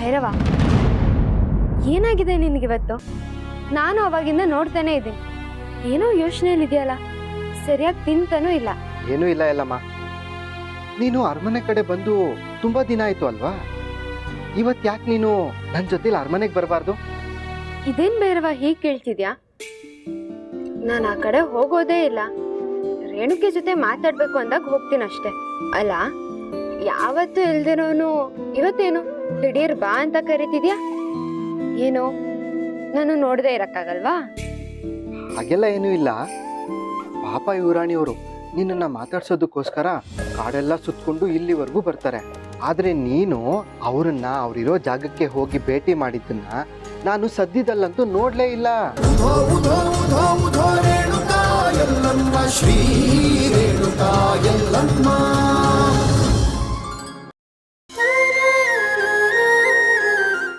ಭೈರವ, ಏನಾಗಿದೆ ನಿನಗಿವತ್ತು? ನಾನು ಅವಾಗಿಂದ ನೋಡ್ತಾನೆ ಇದ್ದೀನಿ, ಏನೋ ಯೋಚನೆಯಲ್ಲಿದೆಯಲ್ಲ, ಸರಿಯಾಗಿ ತಿಂತಾನೂ ಇಲ್ಲ. ಏನೂ ಇಲ್ಲ ಎಲ್ಲಮ್ಮ. ನೀನು ಅರಮನೆ ಕಡೆ ಬಂದು ತುಂಬಾ ದಿನ ಆಯ್ತು ಅಲ್ವಾ? ಇವತ್ತು ಯಾಕೆ ನೀನು ನನ್ನ ಜೊತೆಲಿ ಅರಮನೆಗೆ ಬರಬಾರ್ದು? ಇದೇನ್ ಭೈರವ ಹೀಗೆ ಕೇಳ್ತಿದ್ಯಾ? ನಾನು ಆ ಕಡೆ ಹೋಗೋದೇ ಇಲ್ಲ. ರೇಣುಕೆ ಜೊತೆ ಮಾತಾಡ್ಬೇಕು ಅಂದಾಗ ಹೋಗ್ತೀನಿ ಅಷ್ಟೆ. ಅಲ್ಲ, ಯಾವತ್ತೂ ಇಲ್ದಿರೋನು ಇವತ್ತೇನು ದಿಢೀರ್ ಬಾ ಅಂತ ಕರಿತಿದ್ಯಾ? ಏನು ನಾನು ನೋಡದೆ ಇರಕ್ಕಾಗಲ್ವಾ? ಹಾಗೆಲ್ಲ ಏನೂ ಇಲ್ಲ. ಪಾಪ ಯುವರಾಣಿಯವರು ನಿನ್ನನ್ನು ಮಾತಾಡ್ಸೋದಕ್ಕೋಸ್ಕರ ಕಾಡೆಲ್ಲ ಸುತ್ತಕೊಂಡು ಇಲ್ಲಿವರೆಗೂ ಬರ್ತಾರೆ. ಆದರೆ ನೀನು ಅವರನ್ನ ಅವರಿರೋ ಜಾಗಕ್ಕೆ ಹೋಗಿ ಭೇಟಿ ಮಾಡಿದ್ದನ್ನ ನಾನು ಸದ್ಯದಲ್ಲಂತೂ ನೋಡಲೇ ಇಲ್ಲ. ಶ್ರೀ ರೇಣುಕಾ ಯಲ್ಲಮ್ಮ.